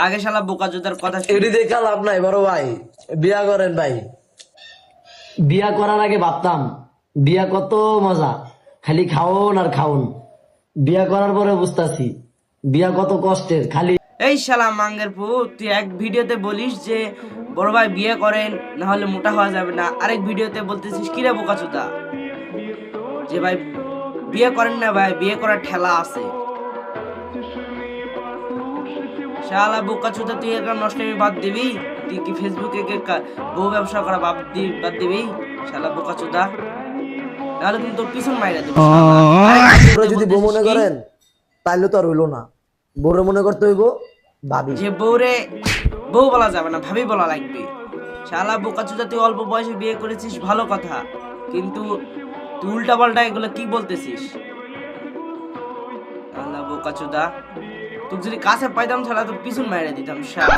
আগে শালা বোকাচোদার কথা এটি দেখে লাভ নাই বড় ভাই, বিয়া করেন ভাই। বিয়া করার আগে ভাবতাম বিয়া কত মজা, খালি খাওন আর খাওন। বিয়া করার পরে বুঝতাছি বিয়া কত কষ্টের। খালি এই শালা মাঙ্গের পু, তুই এক ভিডিওতে বলিস যে বড় ভাই বিয়ে করেন না হলে মোটা হওয়া যাবে না, আরেক ভিডিওতে বলতেছিস কিরে বোকাচোদা যে ভাই বিয়ে করেন না, ভাই বিয়ে করার ঠেলা আছে। শালা বোকাচোদা, তুই এরকম নষ্টামি বাদ দিবি? তুই কি ফেসবুকে বউ ব্যবসা করা বাদ দিবি শালা বোকাচোদা? তাহলে কিন্তু তোর পিছন মাইরা দেবো আপনারা যদি বউ মনে করেন তাইলে তো আর হইলো না। বউরে মনে করতে হইব ভাবি। যে বউরে বউ বলা যাবে না, ভাবি বলা লাগবে। শালা বোকাচোদা, তুই অল্প বয়সে বিয়ে করেছিস ভালো কথা, কিন্তু তুই উল্টা পাল্টা এগুলো কি বলতেছিস? শালা বোকাচোদা, তুই যদি কাছে পাইতাম শালা তোর পিছন মাইরা দিতাম শালা।